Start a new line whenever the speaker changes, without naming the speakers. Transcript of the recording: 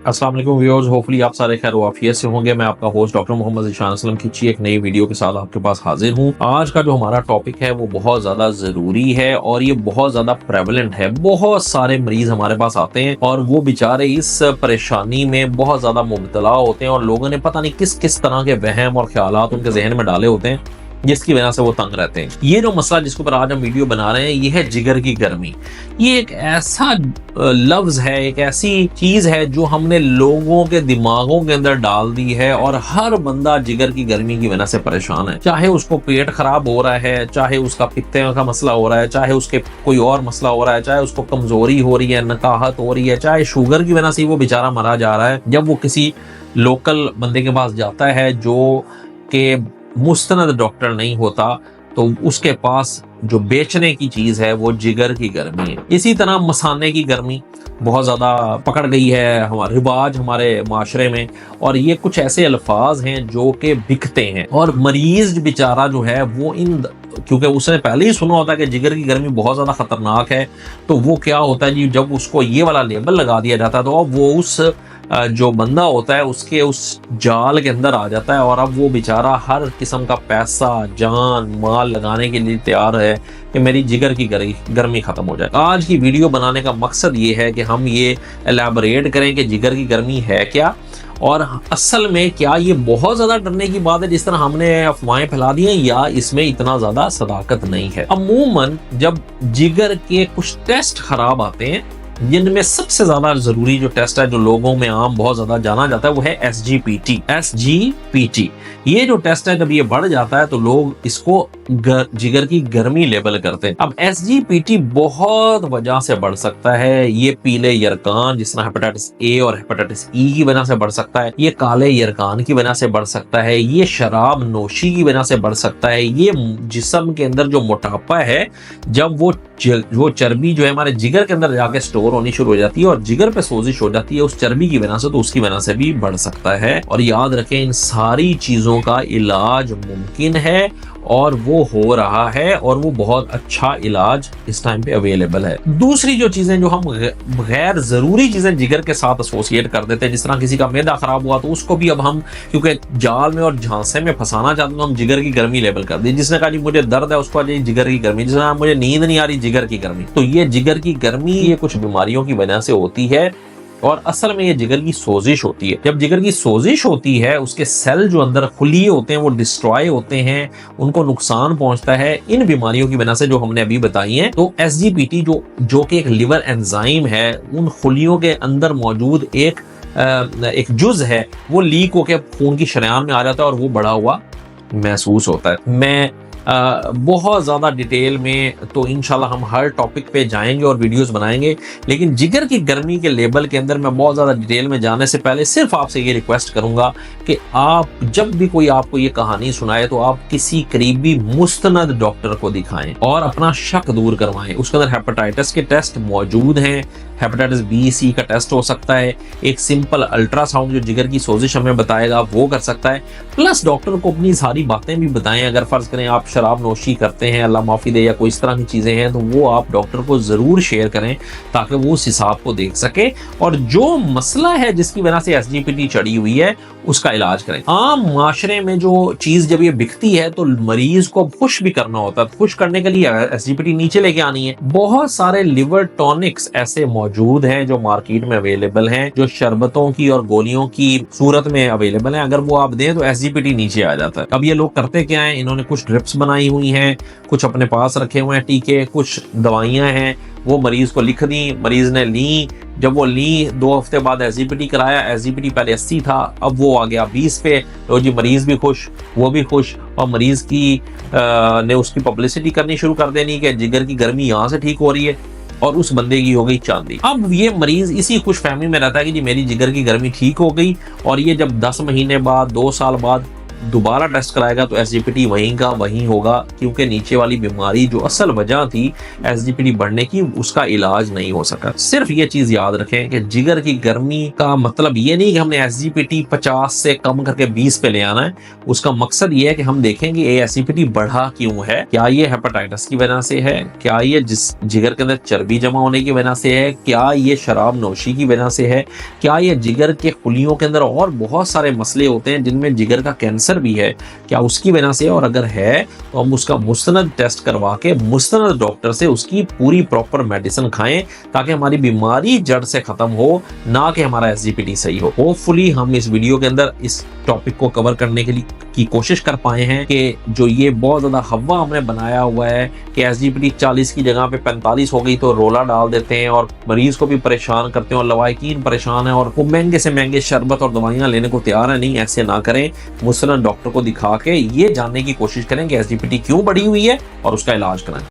अस्सलाम वालेकुम viewers, hopefully आप सारे खैर वाफियत से होंगे। मैं आपका होस्ट डॉक्टर मोहम्मद ज़ीशान असलम खिची एक नई वीडियो के साथ आपके पास हाजिर हूँ। आज का जो हमारा टॉपिक है वो बहुत ज़्यादा ज़रूरी है और ये बहुत ज़्यादा प्रेवलेंट है। बहुत सारे मरीज हमारे पास आते हैं और वो बेचारे इस परेशानी में बहुत ज़्यादा मुब्तला होते हैं और लोगों ने पता नहीं किस किस तरह के वहम और ख्यालात उनके जहन में डाले होते हैं जिसकी वजह से वो तंग रहते हैं। ये जो मसला जिसके ऊपर आज हम वीडियो बना रहे हैं ये है जिगर की गर्मी। ये एक ऐसा लफ्ज है, एक ऐसी चीज है जो हमने लोगों के दिमागों के अंदर डाल दी है और हर बंदा जिगर की गर्मी की वजह से परेशान है। चाहे उसको पेट खराब हो रहा है, चाहे उसका पित्ते का मसला हो रहा है, चाहे उसके कोई और मसला हो रहा है, चाहे उसको कमजोरी हो रही है, नकाहत हो रही है, चाहे शुगर की वजह से वो बेचारा मरा जा रहा है। जब वो किसी लोकल बंदे के पास जाता है जो कि मुस्तनद डॉक्टर नहीं होता तो उसके पास जो बेचने की चीज है वो जिगर की गर्मी है। इसी तरह मसाने की गर्मी बहुत ज्यादा पकड़ गई है हमारे रिवाज हमारे माशरे में और ये कुछ ऐसे अल्फाज हैं जो कि बिकते हैं और मरीज बेचारा जो है वो इन क्योंकि उसने पहले ही सुना होता है कि जिगर की गर्मी बहुत ज्यादा खतरनाक है, तो वो क्या होता है जी, जब उसको ये वाला लेबल लगा दिया जाता है तो अब वो उस जो बंदा होता है उसके उस जाल के अंदर आ जाता है और अब वो बेचारा हर किस्म का पैसा जान माल लगाने के लिए तैयार है कि मेरी जिगर की गर्मी खत्म हो जाए। आज की वीडियो बनाने का मकसद ये है कि हम ये एलैबोरेट करें कि जिगर की गर्मी है क्या और असल में क्या ये बहुत ज्यादा डरने की बात है जिस तरह हमने अफवाहें फैला दी हैं, या इसमें इतना ज्यादा सदाकत नहीं है। अमूमन जब जिगर के कुछ टेस्ट खराब आते हैं, जिनमें सबसे ज्यादा जरूरी जो टेस्ट है जो लोगों में आम बहुत ज्यादा जाना जाता है वो है SGPT। ये जो टेस्ट है जब ये बढ़ जाता है तो लोग इसको जिगर की गर्मी लेबल करते हैं। अब SGPT बहुत वजह से बढ़ सकता है। ये पीले यरकान जिस तरह हेपेटाइटिस ए और हेपेटाइटिस ई की वजह से बढ़ सकता है, ये काले यरकान की वजह से बढ़ सकता है, ये शराब नोशी की वजह से बढ़ सकता है, ये जिस्म के अंदर जो मोटापा है जब वो चर्बी जो है हमारे जिगर के अंदर जाके स्टोर होनी शुरू हो जाती है और जिगर पे सोजिश हो जाती है उस चर्बी की वजह से, तो उसकी वजह से भी बढ़ सकता है। और याद रखें इन सारी चीजों का इलाज मुमकिन है और वो हो रहा है और वो बहुत अच्छा इलाज इस टाइम पे अवेलेबल है। दूसरी जो चीजें जो हम गैर जरूरी चीजें जिगर के साथ एसोसिएट कर देते हैं, जिस तरह किसी का मैदा खराब हुआ तो उसको भी अब हम क्योंकि जाल में और झांसे में फंसाना चाहते हैं तो हम जिगर की गर्मी लेबल कर दी। जिसने कहा जी मुझे दर्द है उसको आ जाए जिगर की गर्मी, जिसने कहा मुझे नींद नहीं आ रही जिगर की गर्मी। तो ये जिगर की गर्मी ये कुछ बीमारियों की वजह से होती है और असल में ये जिगर की सोजिश होती है। जब जिगर की सोजिश होती है उसके सेल जो अंदर खुलिए होते हैं वो डिस्ट्रॉय होते हैं, उनको नुकसान पहुंचता है इन बीमारियों की वजह से जो हमने अभी बताई हैं। तो SGPT जो कि एक लिवर एंजाइम है, उन खुलियों के अंदर मौजूद एक जुज है, वो लीक होकर खून की शरेयान में आ जाता है और वो बढ़ा हुआ महसूस होता है। मैं बहुत ज़्यादा डिटेल में तो इंशाल्लाह हम हर टॉपिक पे जाएंगे और वीडियोस बनाएंगे, लेकिन जिगर की गर्मी के लेबल के अंदर मैं बहुत ज़्यादा डिटेल में जाने से पहले सिर्फ आपसे ये रिक्वेस्ट करूंगा कि आप जब भी कोई आपको ये कहानी सुनाए तो आप किसी करीबी मुस्तनद डॉक्टर को दिखाएं और अपना शक दूर करवाएं। उसके अंदर हेपेटाइटिस के टेस्ट मौजूद हैं, हेपेटाइटिस बी सी का टेस्ट हो सकता है, एक सिंपल अल्ट्रासाउंड जो जिगर की सोजिश हमें बताएगा वो कर सकता है, प्लस डॉक्टर को अपनी सारी बातें भी बताएं। अगर फर्ज करें आप शराब नोशी करते हैं, अल्लाह माफी दे, या कोई इस तरह की चीजें हैं तो वो आप डॉक्टर को जरूर शेयर करें ताकि वो उस हिसाब को देख सके और जो मसला है जिसकी वजह से SGPT चढ़ी हुई है उसका इलाज करें। आम माशरे में जो चीज जब ये बिकती है तो मरीज को खुश भी करना होता है, खुश करने के लिए SGPT नीचे लेके आनी है। बहुत सारे लिवर टॉनिक्स ऐसे मौजूद हैं जो मार्केट में अवेलेबल हैं, जो शरबतों की और गोलियों की सूरत में अवेलेबल हैं। अगर वो आप दें तो SGPT नीचे आ जाता है। अब ये लोग करते क्या है, इन्होंने कुछ ड्रिप्स बनाई हुई हैं, कुछ अपने पास रखे हुए हैं टीके, कुछ दवाइयां हैं, वो मरीज को लिख दी, मरीज ने ली, जब वो ली 2 हफ्ते बाद SGPT कराया, SGPT पहले 80 था अब वो आ गया 20 पे, तो जी मरीज भी खुश वो भी खुश और मरीज की ने उसकी पब्लिसिटी करनी शुरू कर देनी कि जिगर की गर्मी यहाँ से ठीक हो रही है और उस बंदे की हो गई चांदी। अब ये मरीज इसी खुशफहमी में रहता है कि जी मेरी जिगर की गर्मी ठीक हो गई और ये जब 10 महीने बाद 2 साल बाद दोबारा टेस्ट कराएगा तो एसजीपीटी वहीं का वहीं होगा, क्योंकि नीचे वाली बीमारी जो असल वजह थी एसजीपीटी बढ़ने की, उसका इलाज नहीं हो सका। सिर्फ ये चीज याद रखें कि जिगर की गर्मी का मतलब ये नहीं कि हमने एसजीपीटी 50 से कम करके 20 पे ले आना है। उसका मकसद ये है कि हम देखेंगे ये एसजीपीटी बढ़ा क्यों है, क्या ये हेपेटाइटिस की वजह से है, क्या ये जिस जिगर के अंदर चर्बी जमा होने की वजह से है, क्या ये शराब नोशी की वजह से है, क्या ये जिगर के खुलियों के अंदर और बहुत सारे मसले होते हैं जिनमें जिगर का कैंसर भी है, क्या उसकी वजह से है, और अगर है तो हम उसका मुस्तनद टेस्ट करवा के मुस्तनद डॉक्टर से उसकी पूरी प्रॉपर मेडिसिन खाएं, ताकि हमारी बीमारी जड़ से खत्म हो, ना कि हमारा एसजीपीटी सही हो। होपफुली हम इस वीडियो के अंदर इस टॉपिक को कवर करने के लिए की कोशिश कर पाए हैं कि जो ये बहुत ज्यादा हवा हमने बनाया हुआ है कि एसजीपीटी 40 की जगह पे 45 हो गई तो रोला डाल देते हैं और मरीज को भी परेशान करते हैं और लवाकिन परेशान है और वो महंगे से महंगे शरबत और दवाइयां लेने को तैयार है। नहीं, ऐसे ना करें। मुस्तनद डॉक्टर को दिखा के ये जानने की कोशिश करें कि एसजीपीटी क्यों बढ़ी हुई है और उसका इलाज कराएं।